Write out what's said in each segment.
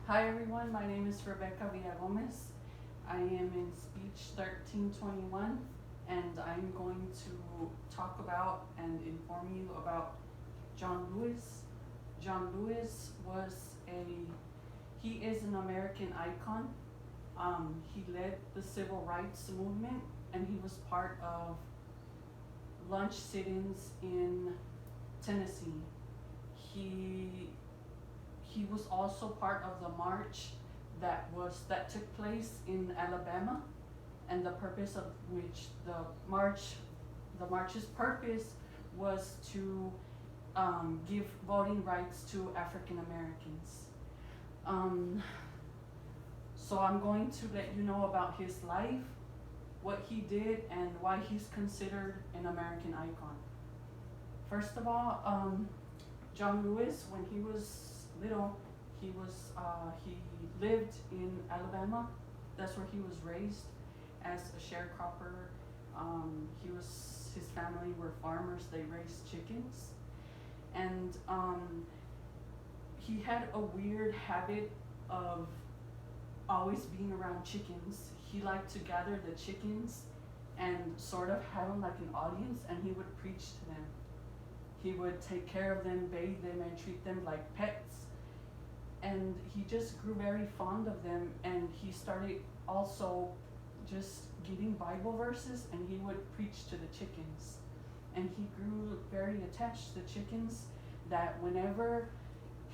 Hi everyone, my name is Rebecca Villagomez. I am in speech 1321 and I'm going to talk about and inform you about John Lewis. John Lewis he is an American icon. He led the civil rights movement and he was part of lunch sit-ins in Tennessee. He he was also part of the march that took place in Alabama, and the purpose of which the march's purpose was to give voting rights to African Americans. Um, so I'm going to let you know about his life, what he did, and why he's considered an American icon. First of all, John Lewis, when he was little, he lived in Alabama. That's where he was raised as a sharecropper. His family were farmers. They raised chickens, and he had a weird habit of always being around chickens. He liked to gather the chickens and sort of have them like an audience, and he would preach to them. He would take care of them, bathe them, and treat them like pets. And he just grew very fond of them, and he started also just getting Bible verses, and he would preach to the chickens. And he grew very attached to the chickens that whenever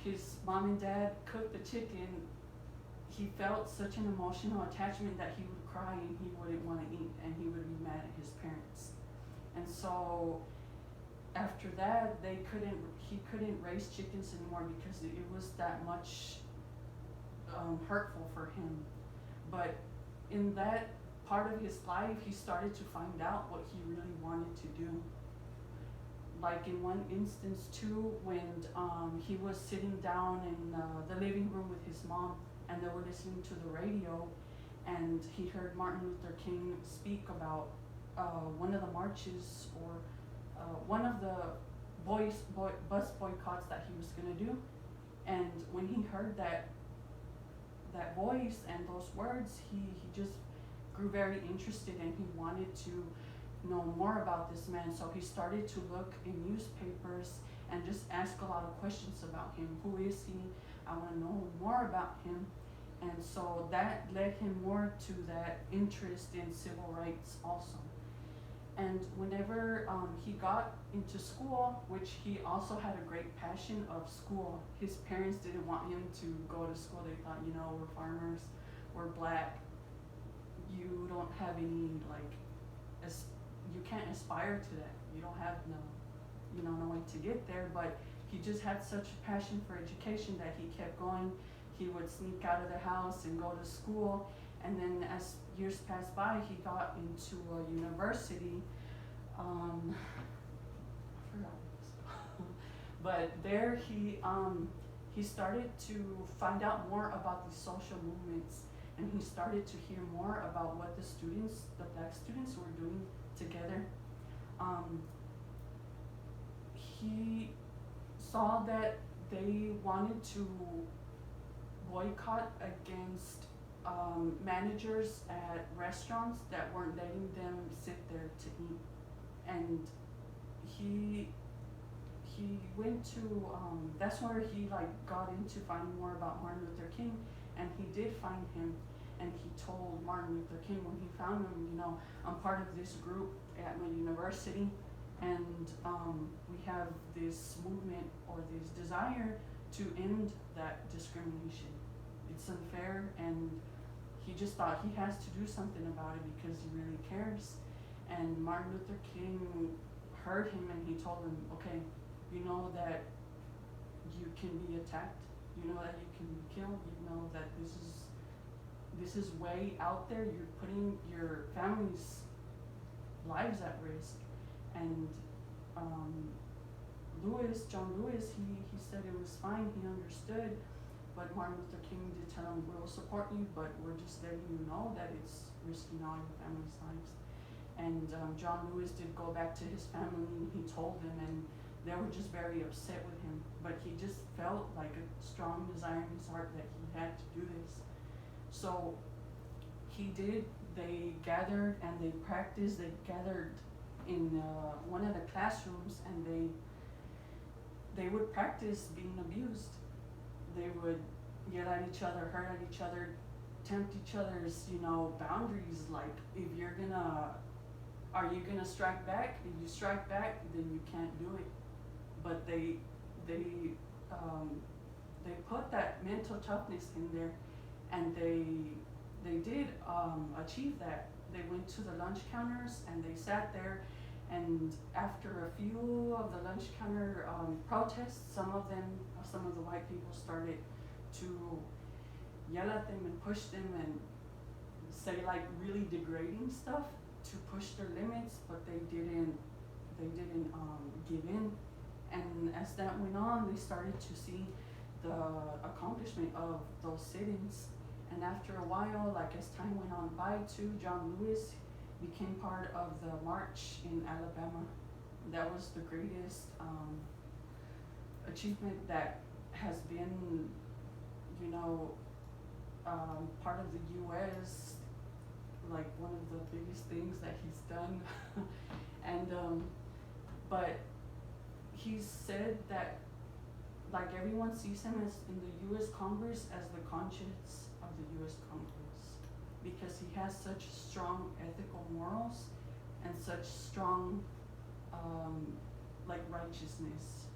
his mom and dad cooked the chicken, he felt such an emotional attachment that he would cry and he wouldn't want to eat, and he would be mad at his parents. And so after that, he couldn't raise chickens anymore because it was that much hurtful for him. But in that part of his life, he started to find out what he really wanted to do. Like in one instance too, when he was sitting down in the living room with his mom, and they were listening to the radio, and he heard Martin Luther King speak about one of the marches, or one of the bus boycotts that he was going to do. And when he heard that voice and those words, he just grew very interested, and he wanted to know more about this man. So he started to look in newspapers and just ask a lot of questions about him. Who is he? I want to know more about him. And so that led him more to that interest in civil rights also. And whenever he got into school, which he also had a great passion of school, his parents didn't want him to go to school. They thought, we're farmers, we're black, you don't have any, you can't aspire to that. You don't have no way to get there. But he just had such a passion for education that he kept going. He would sneak out of the house and go to school. And then as years passed by, he got into a university. I forgot this. But there he started to find out more about the social movements, and he started to hear more about what the black students were doing together. He saw that they wanted to boycott against managers at restaurants that weren't letting them sit there to eat. And he went to that's where he got into finding more about Martin Luther King, and he did find him. And he told Martin Luther King when he found him, I'm part of this group at my university, and we have this movement or this desire to end that discrimination. It's unfair, and he just thought he has to do something about it because he really cares. And Martin Luther King heard him, and he told him, okay, you know that you can be attacked, you know that you can be killed, you know that this is way out there. You're putting your family's lives at risk. And John Lewis, he said it was fine, he understood. But Martin Luther King did tell him, we'll support you, but we're just letting you know that it's risking all your family's lives. And John Lewis did go back to his family, and he told them, and they were just very upset with him. But he just felt like a strong desire in his heart that he had to do this. So he did. They gathered and they practiced. They gathered in one of the classrooms, and they would practice being abused. They would yell at each other, hurt at each other, tempt each other's, boundaries. Like, if you're gonna, are you gonna strike back? If you strike back, then you can't do it. But they put that mental toughness in there, and they did achieve that. They went to the lunch counters and they sat there, and after a few of the lunch counter protests, some of the white people started to yell at them and push them and say like really degrading stuff to push their limits, but they didn't give in. And as that went on, they started to see the accomplishment of those sit-ins. And after a while, like as time went on by too, John Lewis became part of the march in Alabama. That was the greatest achievement that has been, part of the U.S., like one of the biggest things that he's done. And but he said that, like, everyone sees him as in the U.S. Congress as the conscience of the U.S. Congress, because he has such strong ethical morals and such strong righteousness.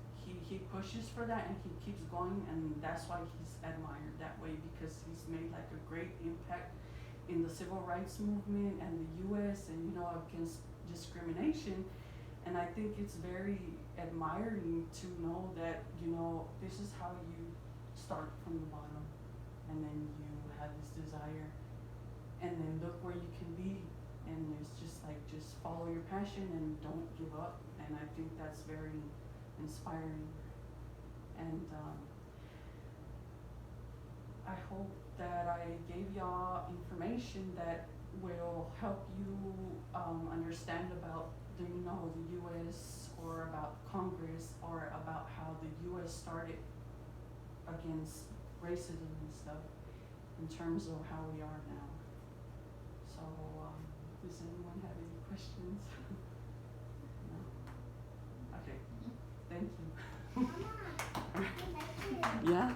He pushes for that and he keeps going, and that's why he's admired that way, because he's made like a great impact in the civil rights movement and the U.S. and against discrimination. And I think it's very admiring to know that this is how you start from the bottom, and then you have this desire, and then look where you can be. And it's just like, just follow your passion and don't give up. And I think that's very inspiring. And I hope that I gave y'all information that will help you understand about the U.S. or about Congress, or about how the U.S. started against racism and stuff, in terms of how we are now. So does anyone have any questions? No? Okay, thank you. Yeah.